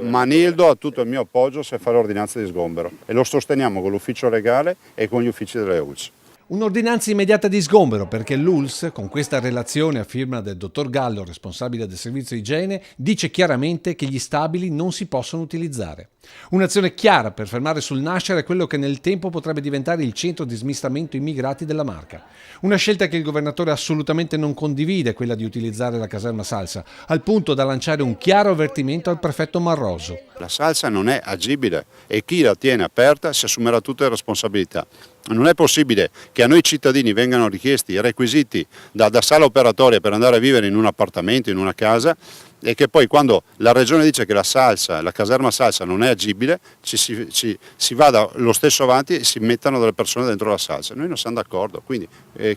Manildo ha tutto il mio appoggio se fa l'ordinanza di sgombero e lo sosteniamo con l'ufficio legale e con gli uffici delle ULSS. Un'ordinanza immediata di sgombero perché l'ULSS, con questa relazione a firma del dottor Gallo, responsabile del servizio igiene, dice chiaramente che gli stabili non si possono utilizzare. Un'azione chiara per fermare sul nascere quello che nel tempo potrebbe diventare il centro di smistamento immigrati della Marca. Una scelta che il governatore assolutamente non condivide, quella di utilizzare la caserma Salsa, al punto da lanciare un chiaro avvertimento al prefetto Marroso. La Salsa non è agibile e chi la tiene aperta si assumerà tutte le responsabilità. Non è possibile che a noi cittadini vengano richiesti i requisiti da sala operatoria per andare a vivere in un appartamento, in una casa, e che poi quando la regione dice che la caserma Salsa non è agibile, si vada lo stesso avanti e si mettano delle persone dentro la Salsa. Noi non siamo d'accordo, quindi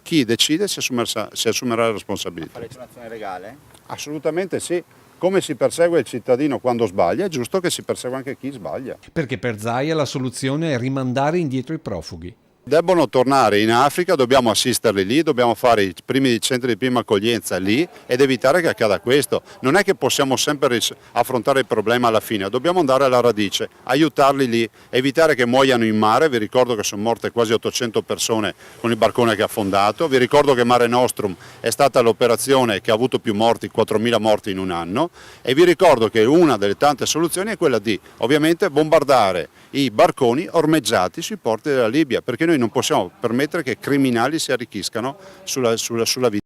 chi decide si assumerà le responsabilità. Farete un'azione legale? Assolutamente sì. Come si persegue il cittadino quando sbaglia, è giusto che si persegua anche chi sbaglia. Perché per Zaia la soluzione è rimandare indietro i profughi. Debbono tornare in Africa, dobbiamo assisterli lì, dobbiamo fare i primi centri di prima accoglienza lì ed evitare che accada questo. Non è che possiamo sempre affrontare il problema alla fine, dobbiamo andare alla radice, aiutarli lì, evitare che muoiano in mare. Vi ricordo che sono morte quasi 800 persone con il barcone che ha affondato, vi ricordo che Mare Nostrum è stata l'operazione che ha avuto più morti, 4.000 morti in un anno, e vi ricordo che una delle tante soluzioni è quella di ovviamente bombardare i barconi ormeggiati sui porti della Libia, perché noi non possiamo permettere che criminali si arricchiscano sulla vita.